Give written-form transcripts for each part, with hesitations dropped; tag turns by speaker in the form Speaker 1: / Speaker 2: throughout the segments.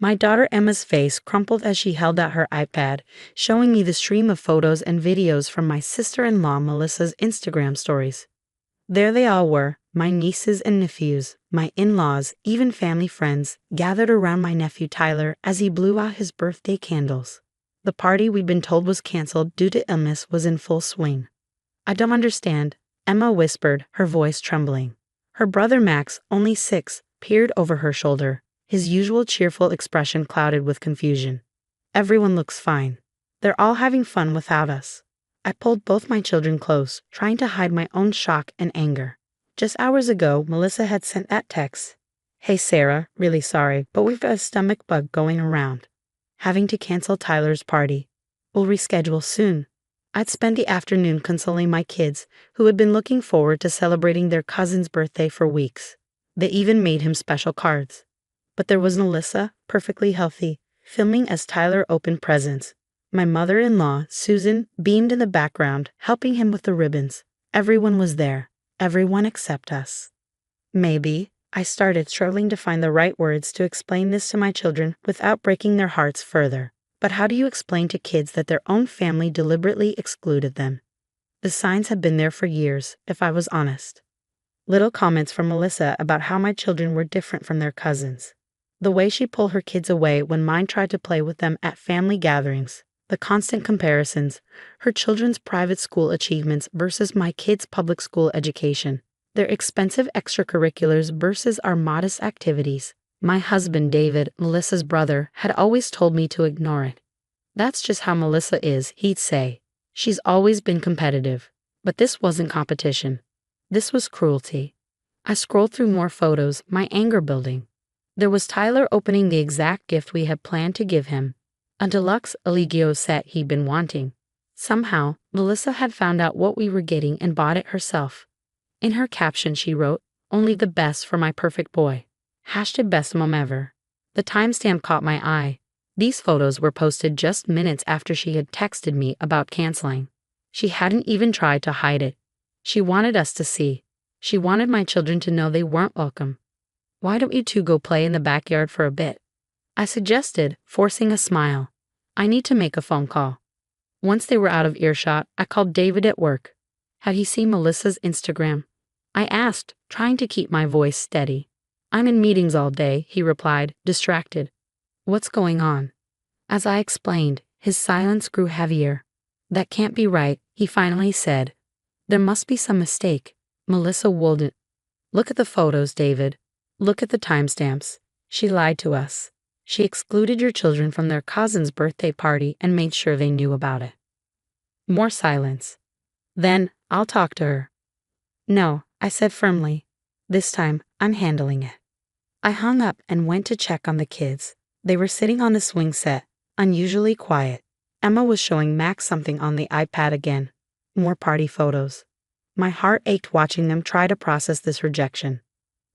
Speaker 1: My daughter Emma's face crumpled as she held out her iPad, showing me the stream of photos and videos from my sister-in-law Melissa's Instagram stories. There they all were, my nieces and nephews, my in-laws, even family friends, gathered around my nephew Tyler as he blew out his birthday candles. The party we'd been told was canceled due to illness was in full swing. "I don't understand," Emma whispered, her voice trembling. Her brother Max, only 6, peered over her shoulder, his usual cheerful expression clouded with confusion. "Everyone looks fine. They're all having fun without us." I pulled both my children close, trying to hide my own shock and anger. Just hours ago, Melissa had sent that text. "Hey Sarah, really sorry, but we've got a stomach bug going around. Having to cancel Tyler's party. We'll reschedule soon." I'd spent the afternoon consoling my kids, who had been looking forward to celebrating their cousin's birthday for weeks. They even made him special cards. But there was Melissa, perfectly healthy, filming as Tyler opened presents. My mother-in-law, Susan, beamed in the background, helping him with the ribbons. Everyone was there. Everyone except us. Maybe, I started struggling to find the right words to explain this to my children without breaking their hearts further. But how do you explain to kids that their own family deliberately excluded them? The signs had been there for years, if I was honest. Little comments from Melissa about how my children were different from their cousins. The way she pulled her kids away when mine tried to play with them at family gatherings. The constant comparisons, her children's private school achievements versus my kids' public school education, their expensive extracurriculars versus our modest activities. My husband, David, Melissa's brother, had always told me to ignore it. "That's just how Melissa is," he'd say. "She's always been competitive." But this wasn't competition. This was cruelty. I scrolled through more photos, my anger building. There was Tyler opening the exact gift we had planned to give him. A deluxe Allegio set he'd been wanting. Somehow, Melissa had found out what we were getting and bought it herself. In her caption she wrote, "Only the best for my perfect boy. #best mom ever." The timestamp caught my eye. These photos were posted just minutes after she had texted me about canceling. She hadn't even tried to hide it. She wanted us to see. She wanted my children to know they weren't welcome. "Why don't you two go play in the backyard for a bit?" I suggested, forcing a smile. "I need to make a phone call." Once they were out of earshot, I called David at work. Had he seen Melissa's Instagram? I asked, trying to keep my voice steady. "I'm in meetings all day," he replied, distracted. "What's going on?" As I explained, his silence grew heavier. "That can't be right," he finally said. "There must be some mistake. Melissa wouldn't." "Look at the photos, David. Look at the timestamps. She lied to us. She excluded your children from their cousin's birthday party and made sure they knew about it." More silence. "Then, I'll talk to her." "No," I said firmly. "This time, I'm handling it." I hung up and went to check on the kids. They were sitting on the swing set, unusually quiet. Emma was showing Max something on the iPad again. More party photos. My heart ached watching them try to process this rejection.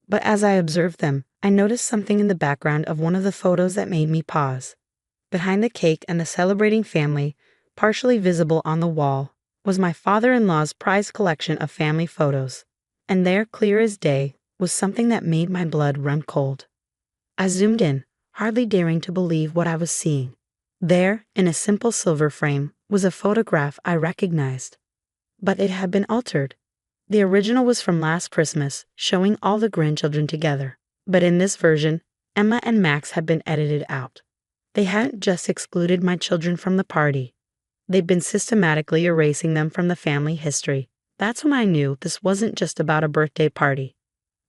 Speaker 1: But as I observed them, I noticed something in the background of one of the photos that made me pause. Behind the cake and the celebrating family, partially visible on the wall, was my father-in-law's prized collection of family photos. And there, clear as day, was something that made my blood run cold. I zoomed in, hardly daring to believe what I was seeing. There, in a simple silver frame, was a photograph I recognized. But it had been altered. The original was from last Christmas, showing all the grandchildren together. But in this version, Emma and Max had been edited out. They hadn't just excluded my children from the party. They'd been systematically erasing them from the family history. That's when I knew this wasn't just about a birthday party.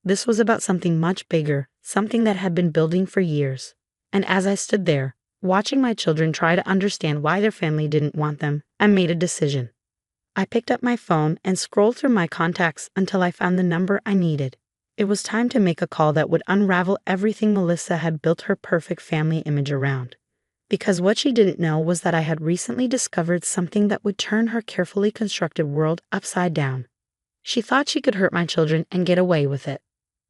Speaker 1: This was about something much bigger, something that had been building for years. And as I stood there, watching my children try to understand why their family didn't want them, I made a decision. I picked up my phone and scrolled through my contacts until I found the number I needed. It was time to make a call that would unravel everything Melissa had built her perfect family image around. Because what she didn't know was that I had recently discovered something that would turn her carefully constructed world upside down. She thought she could hurt my children and get away with it.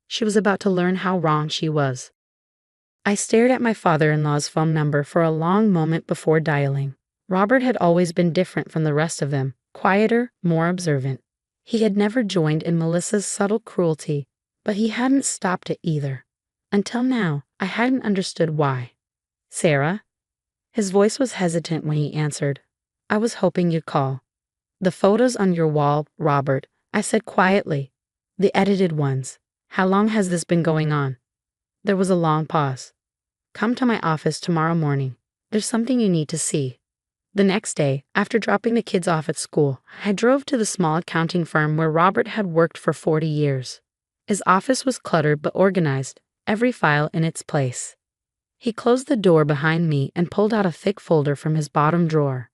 Speaker 1: She was about to learn how wrong she was. I stared at my father-in-law's phone number for a long moment before dialing. Robert had always been different from the rest of them, quieter, more observant. He had never joined in Melissa's subtle cruelty, but he hadn't stopped it either. Until now, I hadn't understood why. Sarah? His voice was hesitant when he answered. I was hoping you'd call. The photos on your wall, Robert, I said quietly. The edited ones. How long has this been going on? There was a long pause. Come to my office tomorrow morning. There's something you need to see. The next day, after dropping the kids off at school, I drove to the small accounting firm where Robert had worked for 40 years. His office was cluttered but organized, every file in its place. He closed the door behind me and pulled out a thick folder from his bottom drawer.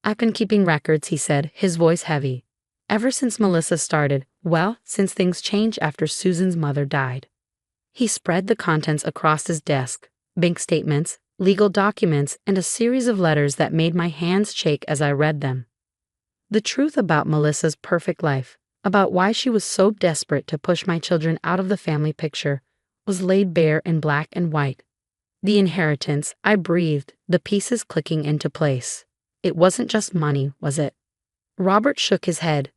Speaker 1: I've been keeping records, he said, his voice heavy. Ever since Melissa started, well, since things changed after Susan's mother died. He spread the contents across his desk, bank statements, legal documents, and a series of letters that made my hands shake as I read them. The truth about Melissa's perfect life, about why she was so desperate to push my children out of the family picture, was laid bare in black and white. The inheritance, I breathed, the pieces clicking into place. It wasn't just money, was it? Robert shook his head.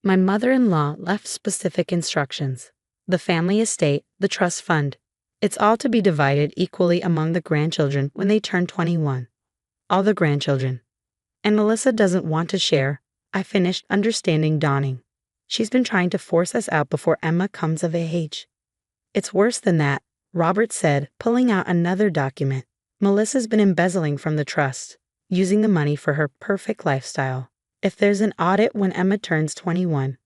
Speaker 1: My mother-in-law left specific instructions. The family estate, the trust fund. It's all to be divided equally among the grandchildren when they turn 21. All the grandchildren. And Melissa doesn't want to share. I finished, understanding dawning. She's been trying to force us out before Emma comes of age. It's worse than that, Robert said, pulling out another document. Melissa's been embezzling from the trust, using the money for her perfect lifestyle. If there's an audit when Emma turns 21,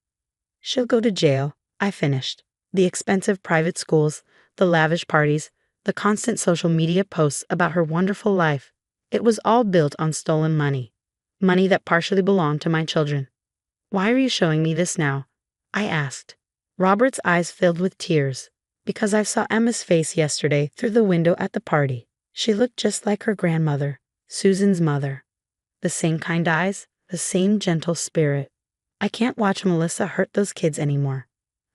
Speaker 1: she'll go to jail, I finished. The expensive private schools, the lavish parties, the constant social media posts about her wonderful life. It was all built on stolen money. Money that partially belonged to my children. Why are you showing me this now? I asked. Robert's eyes filled with tears. Because I saw Emma's face yesterday through the window at the party. She looked just like her grandmother, Susan's mother. The same kind eyes, the same gentle spirit. I can't watch Melissa hurt those kids anymore.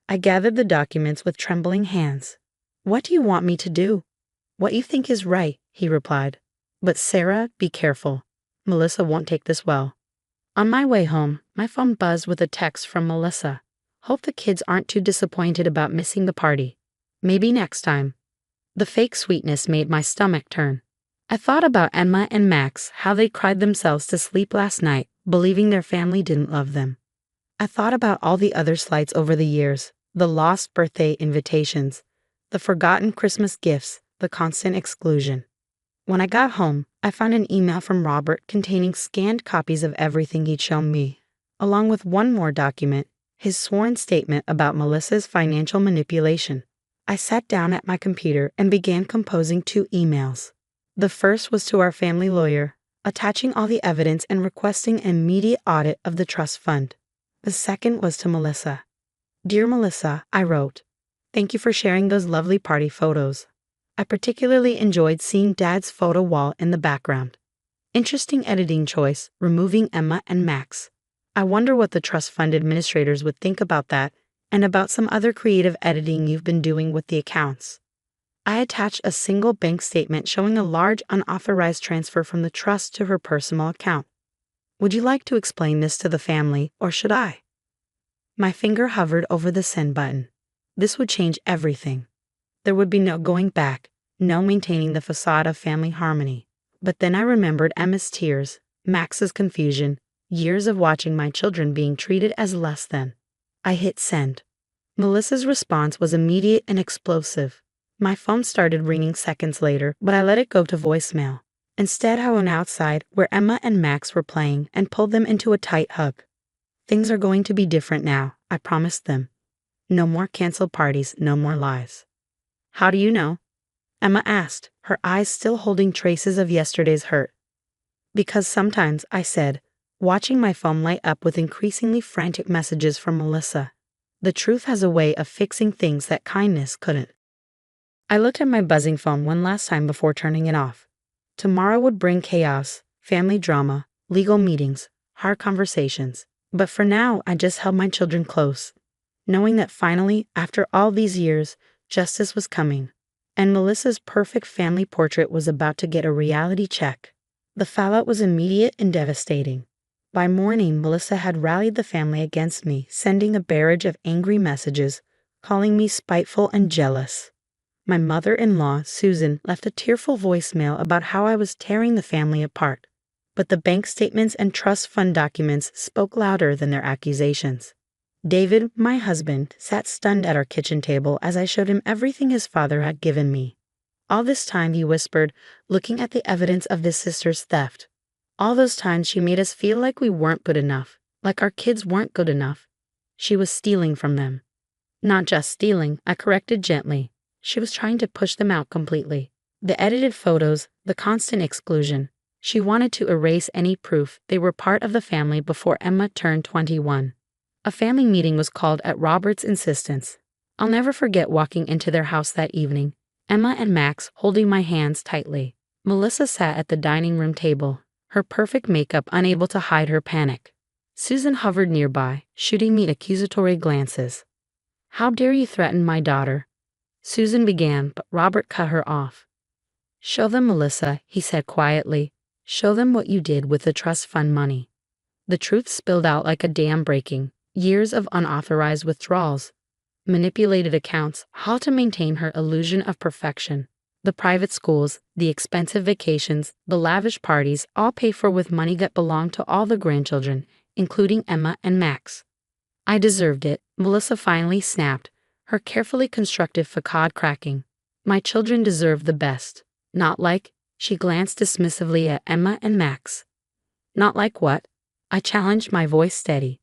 Speaker 1: I gathered the documents with trembling hands. What do you want me to do? What you think is right, he replied. But Sarah, be careful. Melissa won't take this well. On my way home, my phone buzzed with a text from Melissa. Hope the kids aren't too disappointed about missing the party. Maybe next time. The fake sweetness made my stomach turn. I thought about Emma and Max, how they cried themselves to sleep last night, believing their family didn't love them. I thought about all the other slights over the years, the lost birthday invitations, the forgotten Christmas gifts, the constant exclusion. When I got home, I found an email from Robert containing scanned copies of everything he'd shown me, along with one more document, his sworn statement about Melissa's financial manipulation. I sat down at my computer and began composing 2 emails. The first was to our family lawyer, attaching all the evidence and requesting an immediate audit of the trust fund. The second was to Melissa. Dear Melissa, I wrote, thank you for sharing those lovely party photos. I particularly enjoyed seeing Dad's photo wall in the background. Interesting editing choice, removing Emma and Max. I wonder what the trust fund administrators would think about that and about some other creative editing you've been doing with the accounts. I attached a single bank statement showing a large unauthorized transfer from the trust to her personal account. Would you like to explain this to the family, or should I? My finger hovered over the send button. This would change everything. There would be no going back, no maintaining the facade of family harmony. But then I remembered Emma's tears, Max's confusion, years of watching my children being treated as less than. I hit send. Melissa's response was immediate and explosive. My phone started ringing seconds later, but I let it go to voicemail. Instead, I went outside where Emma and Max were playing and pulled them into a tight hug. Things are going to be different now, I promised them. No more canceled parties, no more lies. How do you know? Emma asked, her eyes still holding traces of yesterday's hurt. Because sometimes, I said, watching my phone light up with increasingly frantic messages from Melissa. The truth has a way of fixing things that kindness couldn't. I looked at my buzzing phone one last time before turning it off. Tomorrow would bring chaos, family drama, legal meetings, hard conversations. But for now, I just held my children close, knowing that finally, after all these years, justice was coming, and Melissa's perfect family portrait was about to get a reality check. The fallout was immediate and devastating. By morning, Melissa had rallied the family against me, sending a barrage of angry messages, calling me spiteful and jealous. My mother-in-law, Susan, left a tearful voicemail about how I was tearing the family apart. But the bank statements and trust fund documents spoke louder than their accusations. David, my husband, sat stunned at our kitchen table as I showed him everything his father had given me. All this time, he whispered, looking at the evidence of his sister's theft. All those times she made us feel like we weren't good enough, like our kids weren't good enough. She was stealing from them. Not just stealing, I corrected gently. She was trying to push them out completely. The edited photos, the constant exclusion. She wanted to erase any proof they were part of the family before Emma turned 21. A family meeting was called at Robert's insistence. I'll never forget walking into their house that evening, Emma and Max holding my hands tightly. Melissa sat at the dining room table, her perfect makeup unable to hide her panic. Susan hovered nearby, shooting me accusatory glances. "How dare you threaten my daughter?" Susan began, but Robert cut her off. "Show them, Melissa," he said quietly. "Show them what you did with the trust fund money." The truth spilled out like a dam breaking. Years of unauthorized withdrawals, manipulated accounts, how to maintain her illusion of perfection. The private schools, the expensive vacations, the lavish parties, all paid for with money that belonged to all the grandchildren, including Emma and Max. "I deserved it," Melissa finally snapped, her carefully constructed facade cracking. "My children deserve the best. Not like," she glanced dismissively at Emma and Max. "Not like what?" I challenged, my voice steady.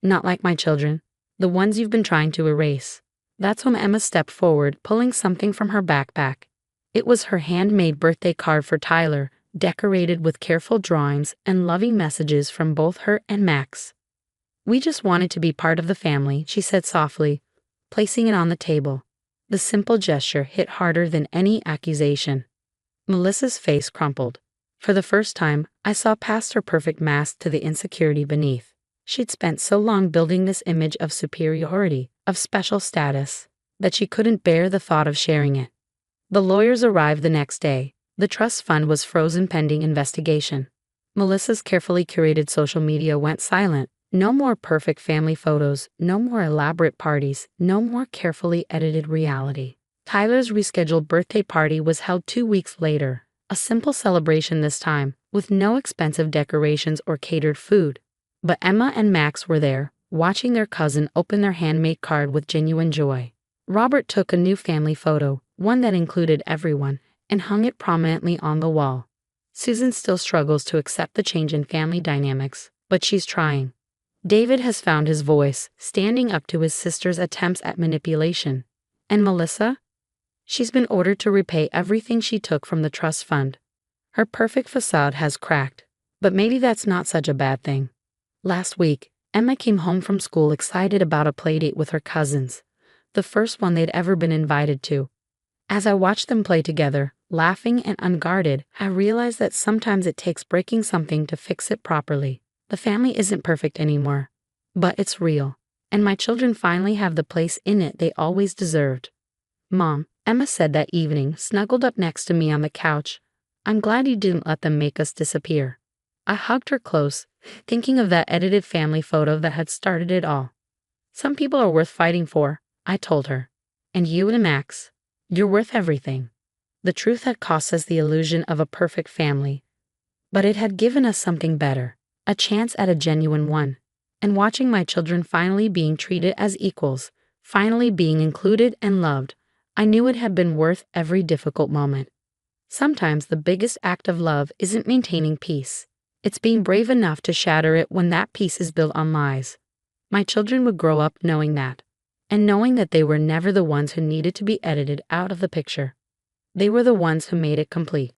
Speaker 1: "Not like my children. The ones you've been trying to erase." That's when Emma stepped forward, pulling something from her backpack. It was her handmade birthday card for Tyler, decorated with careful drawings and loving messages from both her and Max. "We just wanted to be part of the family," she said softly, placing it on the table. The simple gesture hit harder than any accusation. Melissa's face crumpled. For the first time, I saw past her perfect mask to the insecurity beneath. She'd spent so long building this image of superiority, of special status, that she couldn't bear the thought of sharing it. The lawyers arrived the next day. The trust fund was frozen pending investigation. Melissa's carefully curated social media went silent. No more perfect family photos, no more elaborate parties, no more carefully edited reality. Tyler's rescheduled birthday party was held 2 weeks later, a simple celebration this time, with no expensive decorations or catered food. But Emma and Max were there, watching their cousin open their handmade card with genuine joy. Robert took a new family photo, one that included everyone, and hung it prominently on the wall. Susan still struggles to accept the change in family dynamics, but she's trying. David has found his voice, standing up to his sister's attempts at manipulation. And Melissa? She's been ordered to repay everything she took from the trust fund. Her perfect facade has cracked, but maybe that's not such a bad thing. Last week, Emma came home from school excited about a playdate with her cousins, the first one they'd ever been invited to. As I watched them play together, laughing and unguarded, I realized that sometimes it takes breaking something to fix it properly. The family isn't perfect anymore, but it's real, and my children finally have the place in it they always deserved. "Mom," Emma said that evening, snuggled up next to me on the couch, "I'm glad you didn't let them make us disappear." I hugged her close, thinking of that edited family photo that had started it all. "Some people are worth fighting for," I told her. "And you and Max, you're worth everything." The truth had cost us the illusion of a perfect family, but it had given us something better, a chance at a genuine one. And watching my children finally being treated as equals, finally being included and loved, I knew it had been worth every difficult moment. Sometimes the biggest act of love isn't maintaining peace. It's being brave enough to shatter it when that peace is built on lies. My children would grow up knowing that, and knowing that they were never the ones who needed to be edited out of the picture. They were the ones who made it complete.